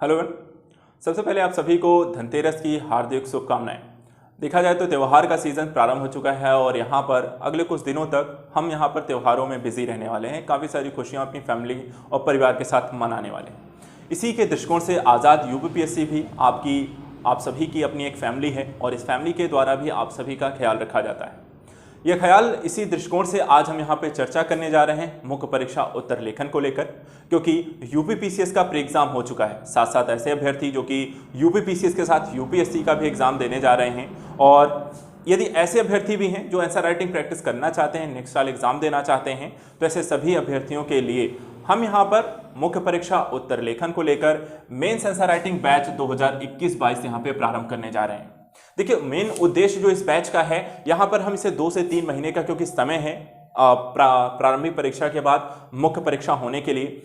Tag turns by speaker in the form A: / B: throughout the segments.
A: Hello everyone. सबसे पहले आप सभी को धनतेरस की हार्दिक शुभकामनाएं। देखा जाए तो त्यौहार का सीज़न प्रारंभ हो चुका है और यहाँ पर अगले कुछ दिनों तक हम यहाँ पर त्योहारों में बिजी रहने वाले हैं। काफ़ी सारी खुशियाँ अपनी फैमिली और परिवार के साथ मनाने वाले हैं। इसी के दृष्टिकोण से आज़ाद यूपीपीएससी भी आप सभी की अपनी एक फैमिली है और इस फैमिली के द्वारा भी आप सभी का ख्याल रखा जाता है। यह ख्याल इसी दृष्टिकोण से आज हम यहाँ पे चर्चा करने जा रहे हैं मुख्य परीक्षा उत्तर लेखन को लेकर, क्योंकि यूपीपीसीएस का प्री एग्जाम हो चुका है। साथ साथ ऐसे अभ्यर्थी जो कि यूपीपीसीएस के साथ यूपीएससी का भी एग्जाम देने जा रहे हैं, और यदि ऐसे अभ्यर्थी भी हैं जो आंसर राइटिंग प्रैक्टिस करना चाहते हैं, नेक्स्ट साल एग्जाम देना चाहते हैं, तो ऐसे सभी अभ्यर्थियों के लिए हम यहाँ पर मुख्य परीक्षा उत्तर लेखन को लेकर मेंस आंसर राइटिंग बैच 2021-22 यहाँ पे प्रारंभ करने जा रहे हैं। देखिए, मेन उद्देश्य जो इस बैच का है, यहाँ पर हम इसे 2 से 3 महीने का, क्योंकि समय है प्रारंभिक परीक्षा के बाद मुख्य परीक्षा होने के लिए,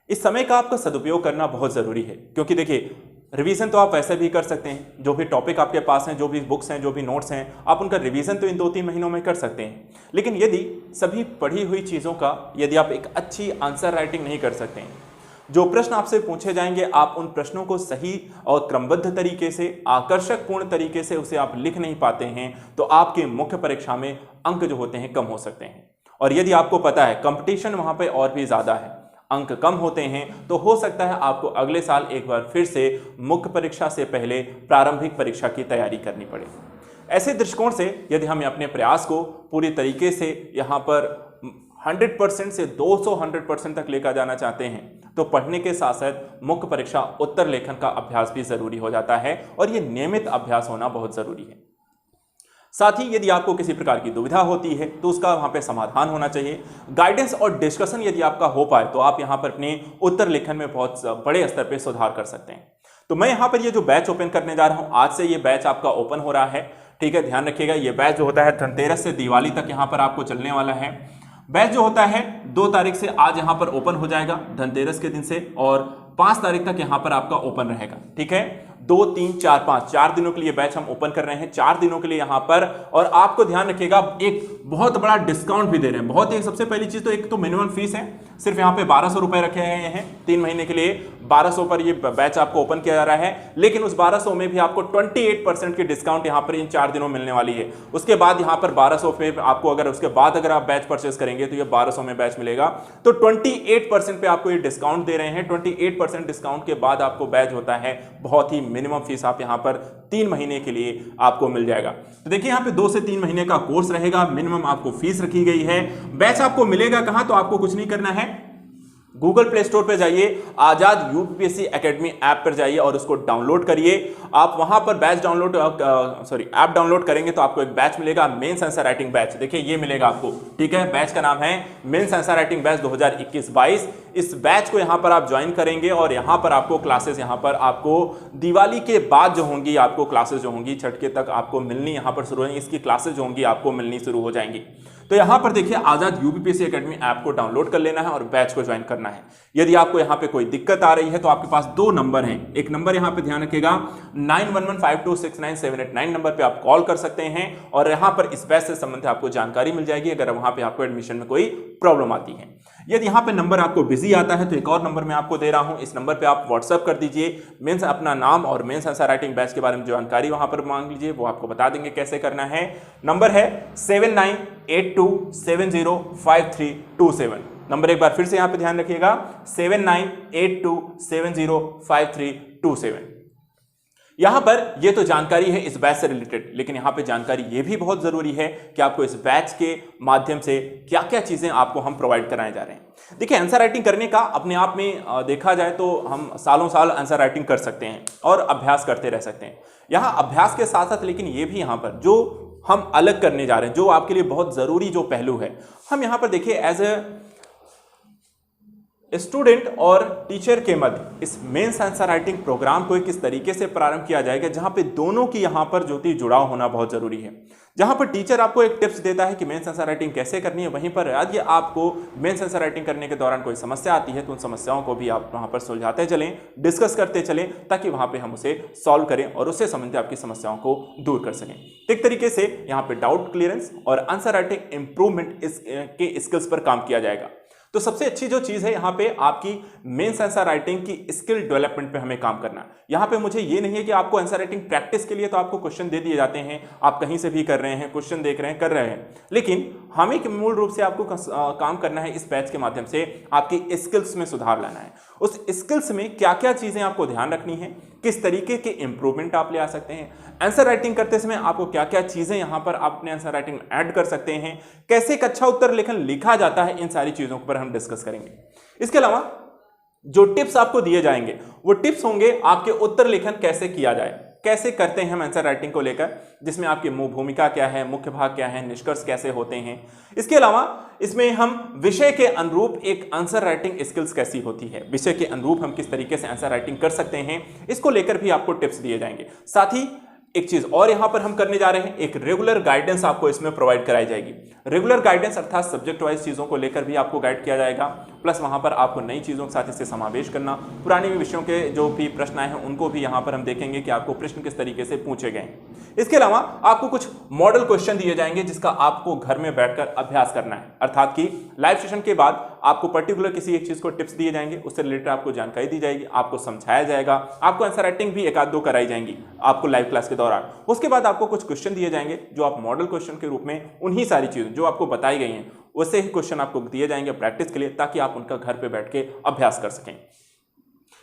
A: इस समय का आपका सदुपयोग करना बहुत ज़रूरी है। क्योंकि देखिए, रिवीजन तो आप वैसे भी कर सकते हैं, जो भी टॉपिक आपके पास हैं, जो भी बुक्स हैं, जो भी नोट्स हैं, आप उनका रिवीजन तो इन 2-3 महीनों में कर सकते हैं। लेकिन यदि सभी पढ़ी हुई चीज़ों का यदि आप एक अच्छी आंसर राइटिंग नहीं कर सकते हैं, जो प्रश्न आपसे पूछे जाएंगे आप उन प्रश्नों को सही और क्रमबद्ध तरीके से, आकर्षक पूर्ण तरीके से उसे आप लिख नहीं पाते हैं, तो आपके मुख्य परीक्षा में अंक जो होते हैं कम हो सकते हैं। और यदि आपको पता है कंपटीशन वहां पे और भी ज़्यादा है, अंक कम होते हैं, तो हो सकता है आपको अगले साल एक बार फिर से मुख्य परीक्षा से पहले प्रारंभिक परीक्षा की तैयारी करनी पड़े। ऐसे दृष्टिकोण से यदि हम अपने प्रयास को पूरी तरीके से यहाँ पर 100% से 200% तक लेकर जाना चाहते हैं, तो पढ़ने के साथ साथ मुख्य परीक्षा उत्तर लेखन का अभ्यास भी जरूरी हो जाता है, और यह नियमित अभ्यास होना बहुत जरूरी है। साथ ही यदि आपको किसी प्रकार की दुविधा होती है तो उसका वहां पे समाधान होना चाहिए। गाइडेंस और डिस्कशन यदि आपका हो पाए तो आप यहां पर अपने उत्तर लेखन में बहुत बड़े स्तर पर सुधार कर सकते हैं। तो मैं यहां पर ये जो बैच ओपन करने जा रहा हूं, आज से ये बैच आपका ओपन हो रहा है। ठीक है, ध्यान रखिएगा, ये बैच जो होता है धनतेरस से दिवाली तक यहाँ पर आपको चलने वाला है। बैच जो होता है 2 तारीख से आज यहाँ पर ओपन हो जाएगा, धनतेरस के दिन से, और 5 तारीख तक यहाँ पर आपका ओपन रहेगा। ठीक है, 2, 3, 4, 5 4 दिनों के लिए बैच हम ओपन कर रहे हैं, 4 दिनों के लिए यहाँ पर। और आपको ध्यान रखिएगा, एक बहुत बड़ा डिस्काउंट भी दे रहे हैं। बहुत ही सबसे पहली चीज तो एक तो मिनिमम फीस है, सिर्फ यहाँ पे 1200 रुपए रखे गए हैं 3 महीने के लिए। 1200 पर ये बैच आपको ओपन किया जा रहा है, लेकिन उस 1200 में भी आपको 28% की डिस्काउंट यहाँ पर इन 4 दिनों मिलने वाली है। उसके बाद यहाँ पर 1200 पे आपको, अगर उसके बाद अगर आप बैच परचेस करेंगे तो ये 1200 में बैच मिलेगा। तो 28% पे आपको ये डिस्काउंट दे रहे हैं। 28% डिस्काउंट के बाद आपको बैच होता है, बहुत ही मिनिमम फीस आप यहाँ पर 3 महीने के लिए आपको मिल जाएगा। तो देखिए, यहाँ पे 2 से 3 महीने का कोर्स रहेगा, मिनिमम आपको फीस रखी गई है। बैच आपको मिलेगा कहां, तो आपको कुछ नहीं करना है, गूगल प्ले स्टोर पे जाइए, आजाद यूपीपीएससी एकेडमी ऐप पर जाइए और उसको डाउनलोड करिए। आप वहां पर बैच ऐप डाउनलोड करेंगे तो आपको एक बैच मिलेगा, मेंस आंसर राइटिंग बैच। देखिए, ये मिलेगा आपको। ठीक है, बैच का नाम है मेंस आंसर राइटिंग बैच 2021-22। इस बैच को यहां पर आप ज्वाइन करेंगे और यहां पर आपको क्लासेस, यहां पर आपको दिवाली के बाद जो होंगी आपको क्लासेस जो होंगी, छठे तक आपको मिलनी यहां पर शुरू होंगी, इसकी क्लासेस जो होंगी आपको मिलनी शुरू हो जाएंगी। तो यहां पर देखिए, आजाद यूपीपीएससी एकेडमी ऐप को डाउनलोड कर लेना है और बैच को ज्वाइन करना है। यदि आपको यहां पे कोई दिक्कत आ रही है तो आपके पास 2 नंबर हैं। एक नंबर यहां पे ध्यान रखिएगा, 9115269789 नंबर पे आप कॉल कर सकते हैं और यहां पर इस बैच से संबंधित आपको जानकारी मिल जाएगी अगर वहां पे आपको एडमिशन में कोई प्रॉब्लम आती है। यदि यहां पे नंबर आपको बिजी आता है तो एक और नंबर मैं आपको दे रहा हूं, इस नंबर पे आप व्हाट्सएप कर दीजिए, मेंस अपना नाम और मेंस आंसर राइटिंग बैच के बारे में जानकारी वहां पर मांग लीजिए, वो आपको बता देंगे कैसे करना है। नंबर है 7982705327। नंबर एक बार फिर से यहां पे ध्यान रखिएगा, 7982705327। यहां पर ये तो जानकारी है इस बैच से रिलेटेड, लेकिन यहां पे जानकारी ये भी बहुत जरूरी है कि आपको इस बैच के माध्यम से क्या क्या चीजें आपको हम प्रोवाइड कराने जा रहे हैं। देखिए, आंसर राइटिंग करने का अपने आप में देखा जाए तो हम सालों साल आंसर राइटिंग कर सकते हैं और अभ्यास करते रह सकते हैं। यहां अभ्यास के साथ साथ लेकिन ये भी यहां पर जो हम अलग करने जा रहे हैं, जो आपके लिए बहुत जरूरी जो पहलू है, हम यहां पर देखिए एज ए स्टूडेंट और टीचर के मध्य इस मेंस आंसर राइटिंग प्रोग्राम को किस तरीके से प्रारंभ किया जाएगा, जहां पे दोनों की यहां पर ज्योति जुड़ाव होना बहुत जरूरी है। जहां पर टीचर आपको एक टिप्स देता है कि मेंस आंसर राइटिंग कैसे करनी है, वहीं पर यदि आपको मेंस आंसर राइटिंग करने के दौरान कोई समस्या आती है तो उन समस्याओं को भी आप वहां पर सुलझाते चलें, डिस्कस करते चलें, ताकि वहां पे हम उसे सॉल्व करें और उससे संबंधित आपकी समस्याओं को दूर कर सकें। एक तरीके से यहाँ पे डाउट क्लियरेंस और आंसर राइटिंग इंप्रूवमेंट के स्किल्स पर काम किया जाएगा। तो सबसे अच्छी जो चीज है यहाँ पे आपकी मेंस आंसर राइटिंग की स्किल डेवलपमेंट पे हमें काम करना है। यहाँ पे मुझे ये नहीं है कि आपको आंसर राइटिंग प्रैक्टिस के लिए तो आपको क्वेश्चन दे दिए जाते हैं, आप कहीं से भी कर रहे हैं, क्वेश्चन देख रहे हैं, कर रहे हैं, लेकिन हमें मूल रूप से आपको काम करना है इस बैच के माध्यम से आपकी स्किल्स में सुधार लाना है। उस स्किल्स में क्या क्या चीजें आपको ध्यान रखनी है, किस तरीके के इंप्रूवमेंट आप ले आ सकते हैं, आंसर राइटिंग करते समय आपको क्या क्या चीजें यहां पर आप अपने आंसर राइटिंग में ऐड कर सकते हैं, कैसे एक अच्छा उत्तर लेखन लिखा जाता है, इन सारी चीजों पर हम डिस्कस करेंगे। इसके अलावा जो टिप्स आपको दिए जाएंगे वो टिप्स होंगे आपके उत्तर लेखन कैसे किया जाए, कैसे करते हैं हम आंसर राइटिंग को लेकर, जिसमें आपकी भूमिका क्या है, मुख्य भाग क्या है, निष्कर्ष कैसे होते हैं। इसके अलावा इसमें हम विषय के अनुरूप एक आंसर राइटिंग स्किल्स कैसी होती है, विषय के अनुरूप हम किस तरीके से आंसर राइटिंग कर सकते हैं, इसको लेकर भी आपको टिप्स दिए जाएंगे। साथ ही एक चीज और यहां पर हम करने जा रहे हैं, एक रेगुलर गाइडेंस आपको इसमें प्रोवाइड कराई जाएगी। रेगुलर गाइडेंस अर्थात सब्जेक्ट वाइज चीजों को लेकर भी आपको गाइड किया जाएगा, प्लस वहां पर आपको नई चीजों के साथ इससे समावेश करना, पुराने विषयों के जो भी प्रश्न आए हैं उनको भी यहां पर हम देखेंगे कि आपको प्रश्न किस तरीके से पूछे गए। इसके अलावा आपको कुछ मॉडल क्वेश्चन दिए जाएंगे जिसका आपको घर में बैठकर अभ्यास करना है, अर्थात कि लाइव सेशन के बाद आपको पर्टिकुलर किसी एक चीज को टिप्स दिए जाएंगे, उससे रिलेटेड आपको जानकारी दी जाएगी, आपको समझाया जाएगा, आपको आंसर राइटिंग भी एक आध दो कराई जाएंगी आपको लाइव क्लास के दौरान। उसके बाद आपको कुछ क्वेश्चन दिए जाएंगे जो आप मॉडल क्वेश्चन के रूप में उन्हीं सारी चीजों जो आपको बताई गई हैं वैसे ही क्वेश्चन आपको दिए जाएंगे प्रैक्टिस के लिए, ताकि आप उनका घर पे बैठ के अभ्यास कर सकें।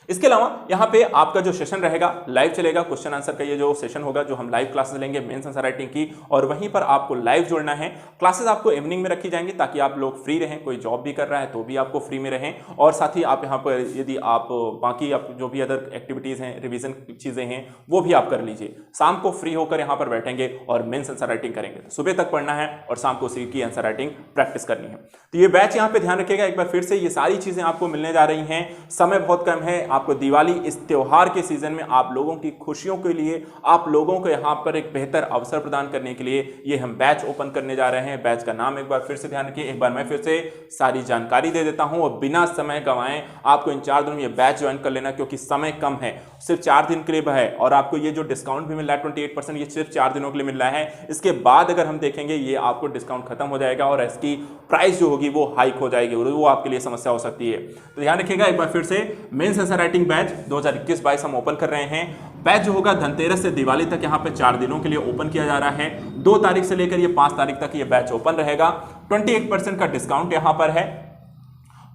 A: इसके अलावा यहाँ पे आपका जो सेशन रहेगा लाइव चलेगा, क्वेश्चन आंसर का ये जो सेशन होगा जो हम लाइव क्लासेस लेंगे मेंस आंसर राइटिंग की, और वहीं पर आपको लाइव जुड़ना है। क्लासेस आपको इवनिंग में रखी जाएंगी ताकि आप लोग फ्री रहें, कोई जॉब भी कर रहा है तो भी आपको फ्री में रहें, और साथ ही आप यहाँ पर यदि आप बाकी आप जो भी अदर एक्टिविटीज हैं, रिविजन चीजें हैं वो भी आप कर लीजिए। शाम को फ्री होकर यहाँ पर बैठेंगे और मेंस आंसर राइटिंग करेंगे। तो सुबह तक पढ़ना है और शाम को उसी की आंसर राइटिंग प्रैक्टिस करनी है। तो ये बैच यहाँ पे ध्यान रखिएगा एक बार फिर से, ये सारी चीजें आपको मिलने जा रही हैं, समय बहुत कम है। आपको दिवाली इस त्योहार के सीजन में आप लोगों की खुशियों के लिए, आप लोगों को यहां पर एक बेहतर अवसर प्रदान करने के लिए ये हम बैच ओपन करने जा रहे हैं। बैच का नाम एक बार फिर से ध्यान रखिए, एक बार मैं फिर से सारी जानकारी दे देता हूं और बिना समय गंवाए आपको इन 4 दिनों में ये बैच ज्वाइन कर लेना, क्योंकि समय कम है, सिर्फ 4 दिन के लिए है। और आपको ये जो डिस्काउंट भी मिल रहा है 28%, ये सिर्फ 4 दिनों के लिए मिल रहा है। इसके बाद अगर हम देखेंगे ये आपको डिस्काउंट खत्म हो जाएगा और इसकी प्राइस जो होगी वो हाइक हो जाएगी और वो आपके लिए समस्या हो सकती है। तो ध्यान रखिएगा एक बार फिर से, मेंस आंसर राइटिंग बैच 2021-22 हम ओपन कर रहे हैं। बैच जो होगा धनतेरस से दिवाली तक यहाँ पे 4 दिनों के लिए ओपन किया जा रहा है। 2 तारीख से लेकर ये 5 तारीख तक ये बैच ओपन रहेगा। 28% का डिस्काउंट यहाँ पर है।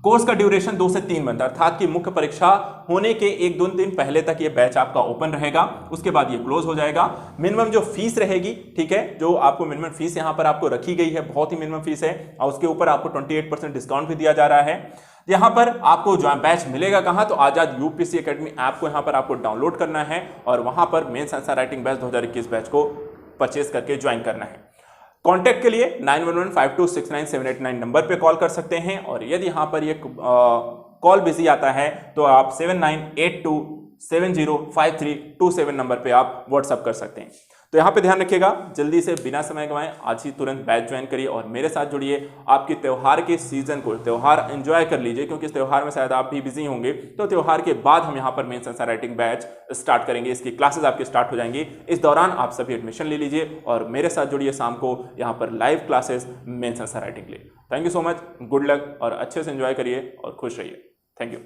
A: कोर्स का ड्यूरेशन 2 से 3 मंथ, अर्थात कि मुख्य परीक्षा होने के 1-2 दिन पहले तक ये बैच आपका ओपन रहेगा, उसके बाद ये क्लोज हो जाएगा। मिनिमम जो फीस रहेगी, ठीक है, जो आपको मिनिमम फीस यहाँ पर आपको रखी गई है, बहुत ही मिनिमम फीस है, और उसके ऊपर आपको 28% डिस्काउंट भी दिया जा रहा है। यहाँ पर आपको जो बैच मिलेगा कहाँ, तो आजाद यूपीएससी एकेडमी ऐप को यहाँ पर आपको डाउनलोड करना है और वहां पर mains answer writing batch 2021 batch को परचेस करके ज्वाइन करना है। कांटेक्ट के लिए 9115269789 नंबर पे कॉल कर सकते हैं, और यदि यहां पर ये कॉल बिजी आता है तो आप 7982705327 नंबर पे आप व्हाट्सअप कर सकते हैं। तो यहाँ पे ध्यान रखिएगा, जल्दी से बिना समय गंवाएं आज ही तुरंत बैच ज्वाइन करिए और मेरे साथ जुड़िए। आपके त्यौहार के सीजन को, त्यौहार एंजॉय कर लीजिए, क्योंकि इस त्यौहार में शायद आप भी बिजी होंगे। तो त्यौहार के बाद हम यहाँ पर mains answer writing batch start करेंगे, इसकी क्लासेस आपकी स्टार्ट हो जाएंगी। इस दौरान आप सभी एडमिशन ले लीजिए और मेरे साथ जुड़िए शाम को यहाँ पर live classes mains answer writing के लिए। Thank you so much, good luck और अच्छे से एंजॉय करिए और खुश रहिए। Thank you.